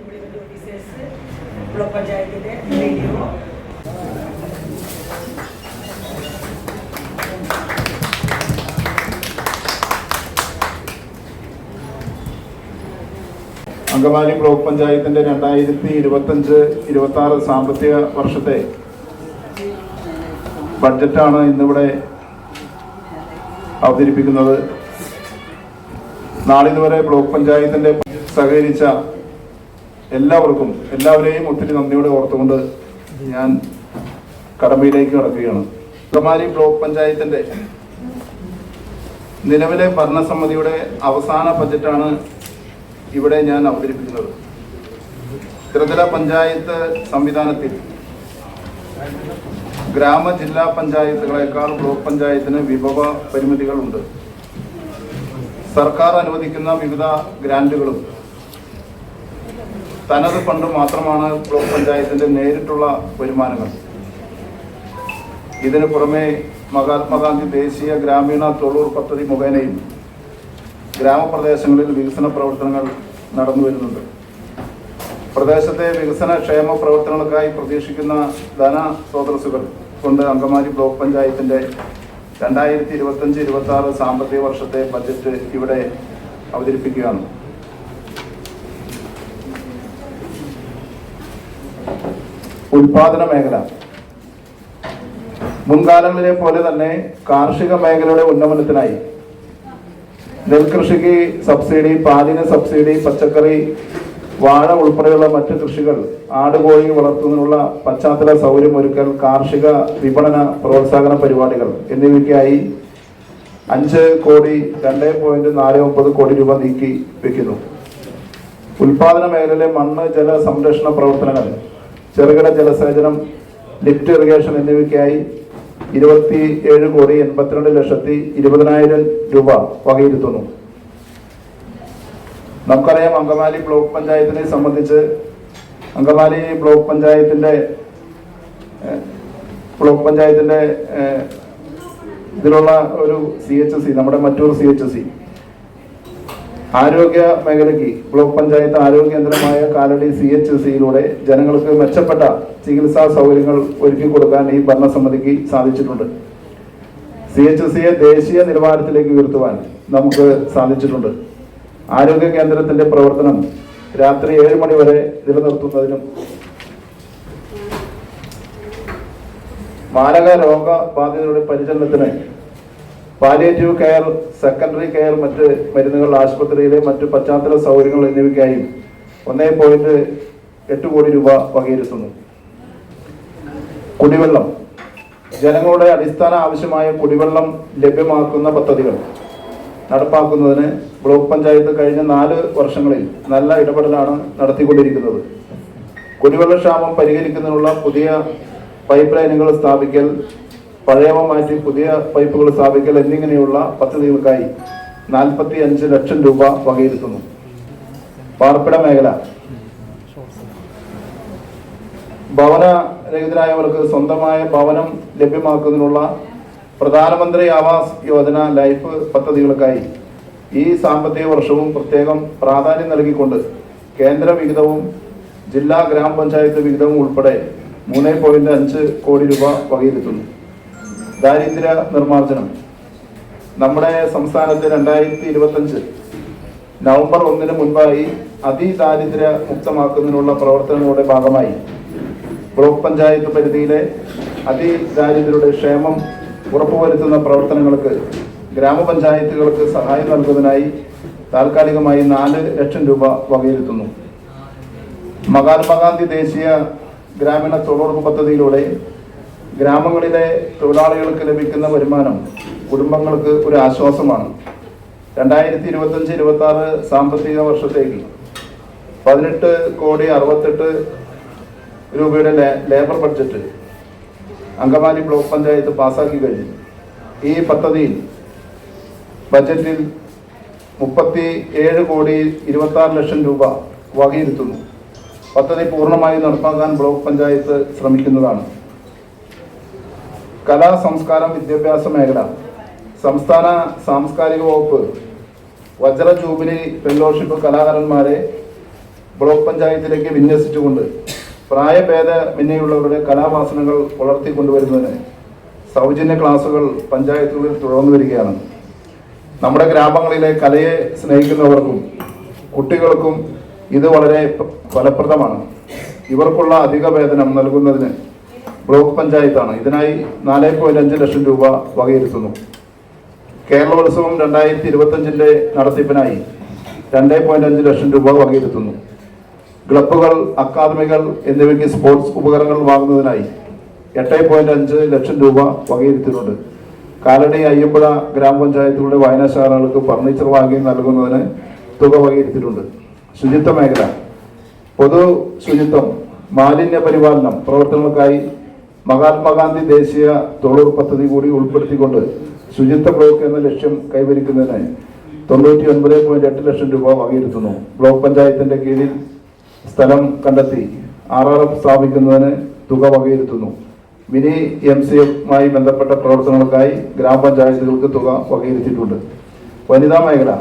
Implement officers, block പഞ്ചായത്തിൻ്റെ radio, Angamaly block പഞ്ചായത്തിന്റെ 2025-26 സാമ്പത്തിക വർഷത്തെ ബഡ്ജറ്റാണ് ഇന്നിവിടെ അവതരിപ്പിക്കുന്നത്. നാളിതുവരെ ബ്ലോക്ക് പഞ്ചായത്തിന്റെ സഹകരിച്ച എല്ലാവരെയും ഒത്തിരി നന്ദിയോടെ ഓർത്തുകൊണ്ട് ഞാൻ കടമയിലേക്ക് കടക്കുകയാണ്. അങ്കമാലി ബ്ലോക്ക് പഞ്ചായത്തിന്റെ നിലവിലെ ഭരണസമിതിയുടെ അവസാന ബഡ്ജറ്റാണ് ഇവിടെ ഞാൻ അവതരിപ്പിക്കുന്നത്. ത്രിതല പഞ്ചായത്ത് സംവിധാനത്തിൽ ഗ്രാമ ജില്ലാ പഞ്ചായത്തുകളെക്കാൾ ബ്ലോക്ക് പഞ്ചായത്തിന് വിഭവ പരിമിതികളുണ്ട്. സർക്കാർ അനുവദിക്കുന്ന വിവിധ ഗ്രാന്റുകളും തനത് ഫണ്ട് മാത്രമാണ് ബ്ലോക്ക് പഞ്ചായത്തിന്റെ നേരിട്ടുള്ള വരുമാനങ്ങൾ. ഇതിനു പുറമെ മഹാത്മാഗാന്ധി ദേശീയ ഗ്രാമീണ തൊഴിലുറപ്പ് പദ്ധതി മുഖേനയും ഗ്രാമപ്രദേശങ്ങളിൽ വികസന പ്രവർത്തനങ്ങൾ നടന്നു വരുന്നുണ്ട്. പ്രദേശത്തെ വികസന ക്ഷേമ പ്രവർത്തനങ്ങൾക്കായി പ്രതീക്ഷിക്കുന്ന ധന സ്രോതസ്സുകൾ കൊണ്ട് അങ്കമാലി ബ്ലോക്ക് പഞ്ചായത്തിന്റെ 2025-26 സാമ്പത്തിക വർഷത്തെ ബജറ്റ് ഇവിടെ അവതരിപ്പിക്കുകയാണ്. ഉൽപാദന മേഖല മുൻകാലങ്ങളിലെ പോലെ തന്നെ കാർഷിക മേഖലയുടെ ഉന്നമനത്തിനായി നെൽകൃഷിക്ക് സബ്സിഡി, പാലിന് സബ്സിഡി, പച്ചക്കറി, വാഴ ഉൾപ്പെടെയുള്ള മറ്റ് കൃഷികൾ, ആടുകോഴി വളർത്തുന്നതിനുള്ള പശ്ചാത്തല സൗകര്യമൊരുക്കൽ, കാർഷിക വിപണന പ്രോത്സാഹന പരിപാടികൾ എന്നിവയ്ക്കായി 5,2.49 കോടി രൂപ നീക്കി വയ്ക്കുന്നു. ഉൽപാദന മേഖലയിലെ മണ്ണ് ജല സംരക്ഷണ പ്രവർത്തനങ്ങൾ, ചെറുകിട ജലസേചനം, ലിഫ്റ്റ് ഇറിഗേഷൻ എന്നിവയ്ക്കായി 27,82,20,000 രൂപ വകയിരുത്തുന്നു. നമുക്കറിയാം, അങ്കമാലി ബ്ലോക്ക് പഞ്ചായത്തിനെ സംബന്ധിച്ച് അങ്കമാലി ബ്ലോക്ക് പഞ്ചായത്തിന്റെ ഇതിലുള്ള ഒരു CHC, നമ്മുടെ മറ്റൂർ CHC ആരോഗ്യ മേഖലയ്ക്ക് ബ്ലോക്ക് പഞ്ചായത്ത് ആരോഗ്യ കേന്ദ്രമായ കാലടി CHCയിലൂടെ ജനങ്ങൾക്ക് മെച്ചപ്പെട്ട ചികിത്സാ സൗകര്യങ്ങൾ ഒരുക്കി കൊടുക്കാൻ ഈ ഭരണസമിതിക്ക് സാധിച്ചിട്ടുണ്ട്. CHCയെ ദേശീയ നിലവാരത്തിലേക്ക് ഉയർത്തുവാൻ നമുക്ക് സാധിച്ചിട്ടുണ്ട്. ആരോഗ്യ കേന്ദ്രത്തിന്റെ പ്രവർത്തനം രാത്രി 7 മണി വരെ നിലനിർത്തുന്നതിനും മാരക രോഗബാധിതരുടെ പരിചരണത്തിന് പാലിയേറ്റീവ് കെയർ, സെക്കൻഡറി കെയർ, മറ്റ് മരുന്നുകൾ, ആശുപത്രിയിലെ മറ്റ് പശ്ചാത്തല സൗകര്യങ്ങൾ എന്നിവയ്ക്കായി 1.8 കോടി രൂപ വകയിരുത്തുന്നു. കുടിവെള്ളം, ജനങ്ങളുടെ അടിസ്ഥാന ആവശ്യമായ കുടിവെള്ളം ലഭ്യമാക്കുന്ന പദ്ധതികൾ നടപ്പാക്കുന്നതിന് ബ്ലോക്ക് പഞ്ചായത്ത് കഴിഞ്ഞ 4 വർഷങ്ങളിൽ നല്ല ഇടപെടലാണ് നടത്തിക്കൊണ്ടിരിക്കുന്നത്. കുടിവെള്ളക്ഷാമം പരിഹരിക്കുന്നതിനുള്ള പുതിയ പൈപ്പ് ലൈനുകൾ സ്ഥാപിക്കൽ, പഴയവ മാറ്റി പുതിയ പൈപ്പുകൾ സ്ഥാപിക്കൽ എന്നിങ്ങനെയുള്ള പദ്ധതികൾക്കായി 45 ലക്ഷം രൂപ വകയിരുത്തുന്നു. പാർപ്പിട മേഖല, ഭവനരഹിതരായവർക്ക് സ്വന്തമായ ഭവനം ലഭ്യമാക്കുന്നതിനുള്ള പ്രധാനമന്ത്രി ആവാസ് യോജന ലൈഫ് പദ്ധതികൾക്കായി ഈ സാമ്പത്തിക വർഷവും പ്രത്യേകം പ്രാധാന്യം നൽകിക്കൊണ്ട് കേന്ദ്ര വിഹിതവും ജില്ലാ ഗ്രാമപഞ്ചായത്ത് വിഹിതവും ഉൾപ്പെടെ 3.5 കോടി രൂപ വകയിരുത്തുന്നു. ദാരിദ്ര്യ നിർമ്മാർജ്ജനം, നമ്മുടെ സംസ്ഥാനത്ത് 2025 നവംബർ 1 മുൻപായി അതിദാരിദ്ര്യ മുക്തമാക്കുന്നതിനുള്ള പ്രവർത്തനങ്ങളുടെ ഭാഗമായി ബ്ലോക്ക് പഞ്ചായത്ത് പരിധിയിലെ അതിദാരിദ്ര്യരുടെ ക്ഷേമം ഉറപ്പുവരുത്തുന്ന പ്രവർത്തനങ്ങൾക്ക് ഗ്രാമപഞ്ചായത്തുകൾക്ക് സഹായം നൽകുന്നതിനായി താൽക്കാലികമായി 4 ലക്ഷം രൂപ വകയിരുത്തുന്നു. മഹാത്മാഗാന്ധി ദേശീയ ഗ്രാമീണ തൊഴിലുറപ്പ് പദ്ധതിയിലൂടെ ഗ്രാമങ്ങളിലെ തൊഴിലാളികൾക്ക് ലഭിക്കുന്ന വരുമാനം കുടുംബങ്ങൾക്ക് ഒരു ആശ്വാസമാണ്. 2025-26 സാമ്പത്തിക വർഷത്തേക്ക് 18,68,00,000 രൂപയുടെ labour budget Angamaly block panchayat പാസാക്കി കഴിഞ്ഞു. ഈ പദ്ധതിയിൽ ബജറ്റിൽ 37,26,00,000 രൂപ വകയിരുത്തുന്നു. പദ്ധതി പൂർണ്ണമായി നടപ്പാക്കാൻ ബ്ലോക്ക് പഞ്ചായത്ത് ശ്രമിക്കുന്നതാണ്. കലാ സംസ്കാരം വിദ്യാഭ്യാസ മേഖല, സംസ്ഥാന സാംസ്കാരിക വകുപ്പ് വജ്ര ജൂബിലി ഫെലോഷിപ്പ് കലാകാരന്മാരെ ബ്ലോക്ക് പഞ്ചായത്തിലേക്ക് വിന്യസിച്ചുകൊണ്ട് പ്രായഭേദമന്യേയുള്ളവരുടെ കലാവാസനകൾ വളർത്തിക്കൊണ്ടുവരുന്നതിന് സൗജന്യ ക്ലാസുകൾ പഞ്ചായത്തുകളിൽ തുടർന്നു വരികയാണ്. നമ്മുടെ ഗ്രാമങ്ങളിലെ കലയെ സ്നേഹിക്കുന്നവർക്കും കുട്ടികൾക്കും ഇത് വളരെ ഫലപ്രദമാണ്. ഇവർക്കുള്ള അധിക വേതനം നൽകുന്നതിന് ബ്ലോക്ക് പഞ്ചായത്താണ് ഇതിനായി 4.5 ലക്ഷം രൂപ വകയിരുത്തുന്നു. കേരളോത്സവം 2025 നടത്തിപ്പിനായി 2.5 ലക്ഷം രൂപ വകയിരുത്തുന്നു. ക്ലബ്ബുകൾ, അക്കാദമികൾ എന്നിവയ്ക്ക് സ്പോർട്സ് ഉപകരണങ്ങൾ വാങ്ങുന്നതിനായി 8.5 ലക്ഷം രൂപ വകയിരുത്തിയിട്ടുണ്ട്. കാലടി, അയ്യമ്പുഴ ഗ്രാമപഞ്ചായത്തുകളുടെ വായനശാലകൾക്ക് ഫർണിച്ചർ വാങ്ങി നൽകുന്നതിന് തുക വകയിരുത്തിയിട്ടുണ്ട്. ശുചിത്വ മേഖല, പൊതു ശുചിത്വം, മാലിന്യ പരിപാലനം പ്രവർത്തനങ്ങൾക്കായി മഹാത്മാഗാന്ധി ദേശീയ തൊഴിലുറപ്പ് പദ്ധതി കൂടി ഉൾപ്പെടുത്തിക്കൊണ്ട് ശുചിത്വ ബ്ലോക്ക് എന്ന ലക്ഷ്യം കൈവരിക്കുന്നതിന് 99.8 ലക്ഷം രൂപ വകയിരുത്തുന്നു. ബ്ലോക്ക് പഞ്ചായത്തിന്റെ കീഴിൽ സ്ഥലം കണ്ടെത്തി RRF സ്ഥാപിക്കുന്നതിന് തുക വകയിരുത്തുന്നു. മിനി MCFുമായി ബന്ധപ്പെട്ട പ്രവർത്തനങ്ങൾക്കായി ഗ്രാമപഞ്ചായത്തുകൾക്ക് തുക വകയിരുത്തിയിട്ടുണ്ട്. വനിതാ മേഖല,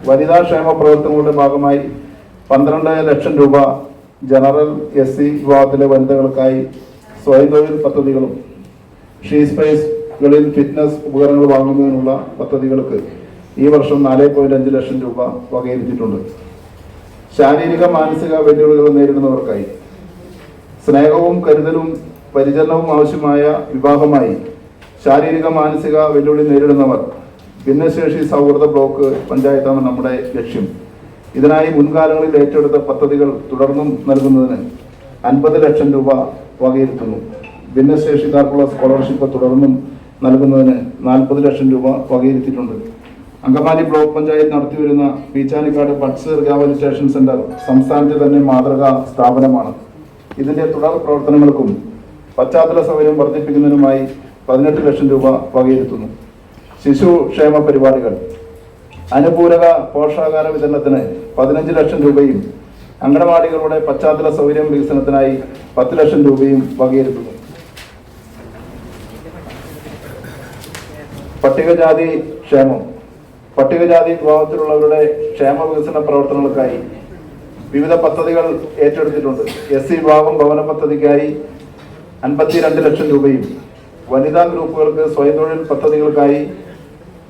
വനിതാ ക്ഷേമ പ്രവർത്തനങ്ങളുടെ ഭാഗമായി 12 ലക്ഷം രൂപ ജനറൽ SC വിഭാഗത്തിലെ വനിതകൾക്കായി സ്വയം തൊഴിൽ പദ്ധതികളും ഷീ സ്പേസുകളിൽ ഫിറ്റ്നസ് ഉപകരണങ്ങൾ വാങ്ങുന്നതിനുള്ള പദ്ധതികൾക്ക് ഈ വർഷം 4.5 ലക്ഷം രൂപ വകയിരുത്തിയിട്ടുണ്ട്. ശാരീരിക മാനസിക വെല്ലുവിളികൾ നേരിടുന്നവർക്കായി സ്നേഹവും കരുതലും പരിചരണവും ആവശ്യമായ വിഭാഗമായി ശാരീരിക മാനസിക വെല്ലുവിളി നേരിടുന്നവർ ഭിന്നശേഷി സൗഹൃദ ബ്ലോക്ക് പഞ്ചായത്താണ് നമ്മുടെ ലക്ഷ്യം. ഇതിനായി മുൻകാലങ്ങളിൽ ഏറ്റെടുത്ത പദ്ധതികൾ തുടർന്നും നൽകുന്നതിന് 50 ലക്ഷം രൂപ വകയിരുത്തുന്നു. ഭിന്നശേഷിക്കാർക്കുള്ള സ്കോളർഷിപ്പ് തുടർന്നും നൽകുന്നതിന് 40 ലക്ഷം രൂപ വകയിരുത്തിയിട്ടുണ്ട്. അങ്കമാലി ബ്ലോക്ക് പഞ്ചായത്ത് നടത്തിവരുന്ന പീച്ചാനിക്കാട് ബഡ്സ് റീഹാബിലിറ്റേഷൻ സെന്റർ സംസ്ഥാനത്തെ തന്നെ മാതൃകാ സ്ഥാപനമാണ്. ഇതിന്റെ തുടർ പ്രവർത്തനങ്ങൾക്കും പശ്ചാത്തല സൗകര്യം വർദ്ധിപ്പിക്കുന്നതിനുമായി 18 ലക്ഷം രൂപ വകയിരുത്തുന്നു. ശിശു ക്ഷേമ പരിപാടികൾ, അനുപൂരക പോഷകാഹാര വിതരണത്തിന് 15 ലക്ഷം രൂപയും അംഗനവാടികളുടെ പശ്ചാത്തല സൗകര്യം വികസനത്തിനായി 10 ലക്ഷം രൂപയും വകയിരുത്തുന്നു. പട്ടികജാതി ക്ഷേമം, പട്ടികജാതി വിഭാഗത്തിലുള്ളവരുടെ ക്ഷേമ വികസന പ്രവർത്തനങ്ങൾക്കായി വിവിധ പദ്ധതികൾ ഏറ്റെടുത്തിട്ടുണ്ട്. SC വിഭാഗം ഭവന പദ്ധതിക്കായി 52 ലക്ഷം രൂപയും വനിതാ ഗ്രൂപ്പുകൾക്ക് സ്വയം തൊഴിൽ പദ്ധതികൾക്കായി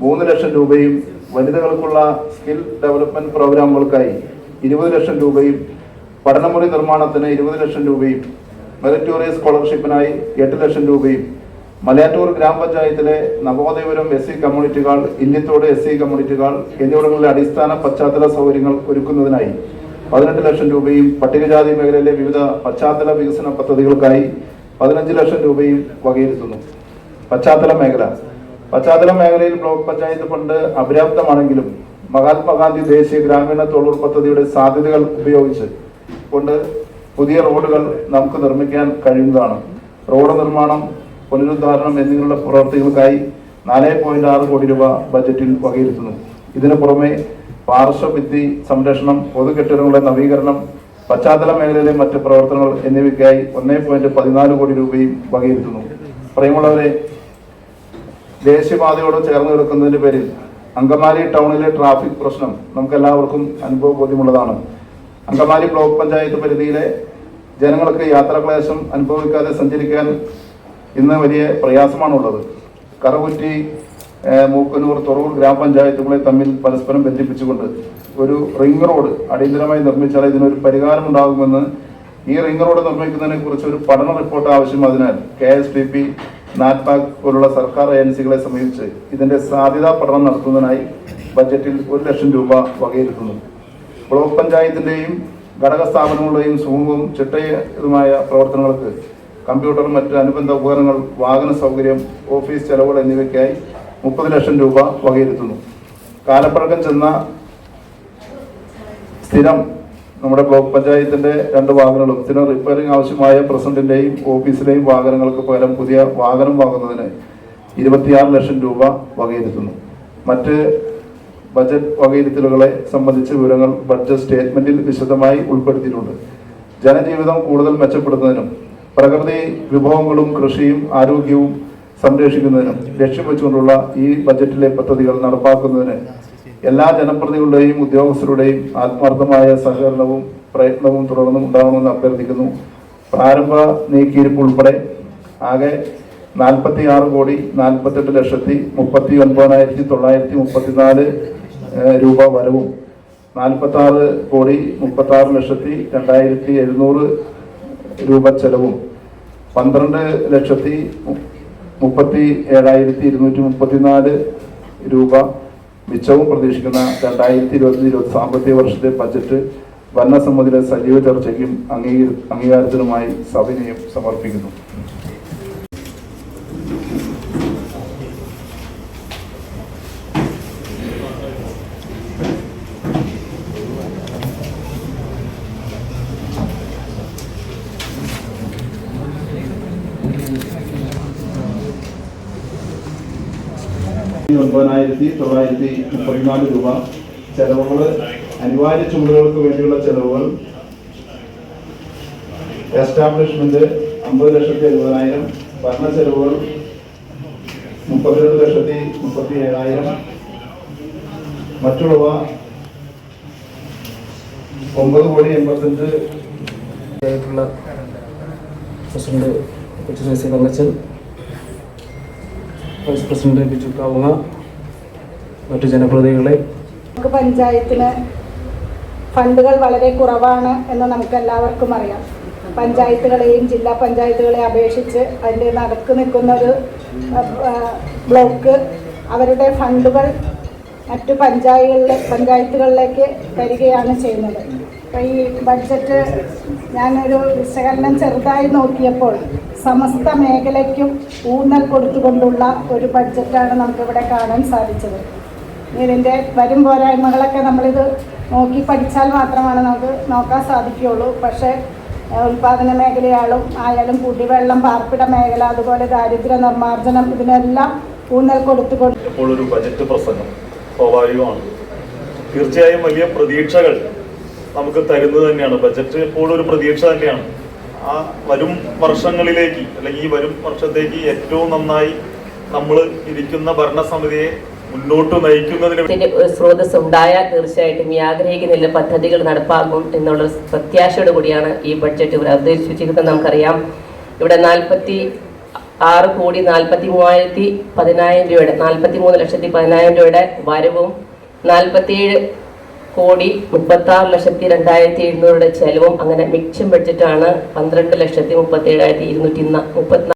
3 ലക്ഷം രൂപയും വനിതകൾക്കുള്ള സ്കിൽ ഡെവലപ്മെന്റ് പ്രോഗ്രാമുകൾക്കായി 20 ലക്ഷം രൂപയും പഠനമുറി നിർമ്മാണത്തിന് 20 ലക്ഷം രൂപയും മെറിറ്റോറിയസ് സ്കോളർഷിപ്പിനായി 8 ലക്ഷം രൂപയും മലയാറ്റൂർ ഗ്രാമപഞ്ചായത്തിലെ നവോദയപുരം SC community hall, Illithode SC community hall എന്നിവിടങ്ങളിലെ അടിസ്ഥാന പശ്ചാത്തല സൗകര്യങ്ങൾ ഒരുക്കുന്നതിനായി 18 ലക്ഷം രൂപയും പട്ടികജാതി മേഖലയിലെ വിവിധ പശ്ചാത്തല വികസന പദ്ധതികൾക്കായി 15 ലക്ഷം രൂപയും വകയിരുത്തുന്നു. പശ്ചാത്തല മേഖല, പശ്ചാത്തല മേഖലയിൽ ബ്ലോക്ക് പഞ്ചായത്ത് ഫണ്ട് അപര്യാപ്തമാണെങ്കിലും മഹാത്മാഗാന്ധി ദേശീയ ഗ്രാമീണ തൊഴിലുറപ്പ് പദ്ധതിയുടെ സാധ്യതകൾ ഉപയോഗിച്ച് കൊണ്ട് പുതിയ റോഡുകൾ നമുക്ക് നിർമ്മിക്കാൻ കഴിയുന്നതാണ്. റോഡ് നിർമ്മാണം, പുനരുദ്ധാരണം എന്നിങ്ങനെയുള്ള പ്രവർത്തികൾക്കായി 4.6 കോടി രൂപ ബജറ്റിൽ വകയിരുത്തുന്നു. ഇതിനു പുറമെ പാർശ്വഭിത്തി സംരക്ഷണം, പൊതുകെട്ടിടങ്ങളുടെ നവീകരണം, പശ്ചാത്തല മേഖലയിലെ മറ്റ് പ്രവർത്തനങ്ങൾ എന്നിവയ്ക്കായി 1.14 കോടി രൂപയും വകയിരുത്തുന്നു. പ്രിയമുള്ളവരെ, ദേശീയപാതയോട് ചേർന്ന് കിടക്കുന്നതിന്റെ പേരിൽ അങ്കമാലി ടൗണിലെ ട്രാഫിക് പ്രശ്നം നമുക്കെല്ലാവർക്കും അനുഭവബോധ്യമുള്ളതാണ്. അങ്കമാലി ബ്ലോക്ക് പഞ്ചായത്ത് പരിധിയിലെ ജനങ്ങൾക്ക് യാത്രാക്ലേശം അനുഭവിക്കാതെ സഞ്ചരിക്കാൻ ഇന്ന് വലിയ പ്രയാസമാണുള്ളത്. കറുകുറ്റി, മൂക്കന്നൂർ, തുറവൂർ ഗ്രാമപഞ്ചായത്തുകളെ തമ്മിൽ പരസ്പരം ബന്ധിപ്പിച്ചുകൊണ്ട് ഒരു റിംഗ് റോഡ് അടിയന്തരമായി നിർമ്മിച്ചാൽ ഇതിനൊരു പരിഹാരമുണ്ടാകുമെന്ന്, ഈ റിംഗ് റോഡ് നിർമ്മിക്കുന്നതിനെ കുറിച്ച് ഒരു പഠന റിപ്പോർട്ട് ആവശ്യമായതിനാൽ KSTP, NATPAC പോലുള്ള സർക്കാർ ഏജൻസികളെ സമീപിച്ച് ഇതിന്റെ സാധ്യതാ പഠനം നടത്തുന്നതിനായി ബജറ്റിൽ 1 ലക്ഷം രൂപ വകയിരുത്തുന്നു. ബ്ലോക്ക് പഞ്ചായത്തിന്റെയും ഘടക സ്ഥാപനങ്ങളുടെയും സുഗമവും ചിട്ടയതുമായ പ്രവർത്തനങ്ങൾക്ക് കമ്പ്യൂട്ടർ, മറ്റ് അനുബന്ധ ഉപകരണങ്ങൾ, വാഹന സൗകര്യം, ഓഫീസ് ചെലവുകൾ എന്നിവയ്ക്കായി 30 ലക്ഷം രൂപ വകയിരുത്തുന്നു. കാലപ്പഴക്കം ചെന്ന സ്ഥിരം നമ്മുടെ ബ്ലോക്ക് പഞ്ചായത്തിന്റെ 2 വാഹനങ്ങളും സ്ഥിരം റിപ്പയറിംഗ് ആവശ്യമായ പ്രസിഡന്റിന്റെയും ഓഫീസിലെയും വാഹനങ്ങൾക്ക് പകരം പുതിയ വാഹനം വാങ്ങുന്നതിന് 26 ലക്ഷം രൂപ വകയിരുത്തുന്നു. മറ്റ് ബജറ്റ് വകയിരുത്തലുകളെ സംബന്ധിച്ച വിവരങ്ങൾ ബഡ്ജറ്റ് സ്റ്റേറ്റ്മെന്റിൽ വിശദമായി ഉൾപ്പെടുത്തിയിട്ടുണ്ട്. ജനജീവിതം കൂടുതൽ മെച്ചപ്പെടുത്തുന്നതിനും പ്രകൃതി വിഭവങ്ങളും കൃഷിയും ആരോഗ്യവും സംരക്ഷിക്കുന്നതിനും ലക്ഷ്യം വെച്ചുകൊണ്ടുള്ള ഈ ബജറ്റിലെ പദ്ധതികൾ നടപ്പാക്കുന്നതിന് എല്ലാ ജനപ്രതിനിധികളുടെയും ഉദ്യോഗസ്ഥരുടെയും ആത്മാർത്ഥമായ സഹകരണവും പ്രയത്നവും തുടർന്നും ഉണ്ടാകണമെന്ന് അഭ്യർത്ഥിക്കുന്നു. പ്രാരംഭ നീക്കിയിരിപ്പ് ഉൾപ്പെടെ ആകെ 46,48,39,934 രൂപ വരവും 46,36,02,700 രൂപ ചെലവും 12,37,234 രൂപ മിച്ചവും പ്രതീക്ഷിക്കുന്ന 2020-2021 സാമ്പത്തിക വർഷത്തെ ബജറ്റ് ഭരണസമിതിയുടെ സജീവ ചർച്ചയ്ക്കും അംഗീകാരത്തിനുമായി സവിനയം സമർപ്പിക്കുന്നു. $9,934 രൂപ ചെലവുകൾ, അനിവാര്യ ചുമതലകൾക്ക് വേണ്ടിയുള്ള ചെലവുകൾ, എസ്റ്റാബ്ലിഷ്മെന്റ് 50,70,000, ഭരണ ചെലവുകൾ 32,37,000, മറ്റുള്ളവ 9,85,00,000 president Kochusheshi Thankachan, vice president Biju Kavunga, മറ്റു ജനപ്രതിനിധികളെ. നമുക്ക് പഞ്ചായത്തിന് ഫണ്ടുകൾ വളരെ കുറവാണ് എന്ന് നമുക്ക് എല്ലാവർക്കും അറിയാം. പഞ്ചായത്തുകളെയും ജില്ലാ പഞ്ചായത്തുകളെ അപേക്ഷിച്ച് അതിൻ്റെ നടക്ക് നിൽക്കുന്ന ഒരു ബ്ലോക്ക് അവരുടെ ഫണ്ടുകൾ മറ്റു പഞ്ചായത്തുകളിലേക്ക് തരികയാണ് ചെയ്യുന്നത്. അപ്പോൾ ഈ ബഡ്ജറ്റ് ഞാനൊരു വിശകലനം ചെറുതായി നോക്കിയപ്പോൾ സമസ്ത മേഖലയ്ക്കും ഊന്നൽ കൊടുത്തുകൊണ്ടുള്ള ഒരു ബഡ്ജറ്റാണ് നമുക്കിവിടെ കാണാൻ സാധിച്ചത്. ഇതിൻ്റെ വരും പോരായ്മകളൊക്കെ നമ്മളിത് നോക്കി പഠിച്ചാൽ മാത്രമാണ് നമുക്ക് നോക്കാൻ സാധിക്കുകയുള്ളൂ. പക്ഷേ ഉൽപാദന മേഖലയായാലും കുടിവെള്ളം, പാർപ്പിട മേഖല, അതുപോലെ ദാരിദ്ര്യ നിർമ്മാർജ്ജനം, ഇതിനെല്ലാം ഊന്നൽ കൊടുത്തുകൊണ്ട് ഇപ്പോൾ ഒരു ബജറ്റ് പ്രസംഗം സ്വാഭാവികമാണ്. തീർച്ചയായും വലിയ പ്രതീക്ഷകൾ നമുക്ക് തരുന്നത് തന്നെയാണ്. ബജറ്റ് ഇപ്പോൾ ഒരു പ്രതീക്ഷ തന്നെയാണ്. ആ വരും വർഷങ്ങളിലേക്ക് അല്ലെങ്കിൽ ഈ വരും വർഷത്തേക്ക് ഏറ്റവും നന്നായി നമ്മൾ ഇരിക്കുന്ന ഭരണസമിതിയെ മുന്നോട്ട് നയിക്കുന്നതിന് സ്രോതസ് ഉണ്ടായാൽ തീർച്ചയായിട്ടും ഈ ആഗ്രഹിക്കുന്ന പദ്ധതികൾ നടപ്പാകും എന്നുള്ള പ്രത്യാശയോട് കൂടിയാണ് ഈ ബഡ്ജറ്റ് ഇവിടെ അവതരിപ്പിച്ചിരിക്കുന്നത്. നമുക്കറിയാം ഇവിടെ 46,43,10,000 രൂപയുടെ 43,10,000 രൂപയുടെ വരവും 47,36,2,700 ചെലവും, അങ്ങനെ മിക്കം ബഡ്ജറ്റാണ് 12,37,234.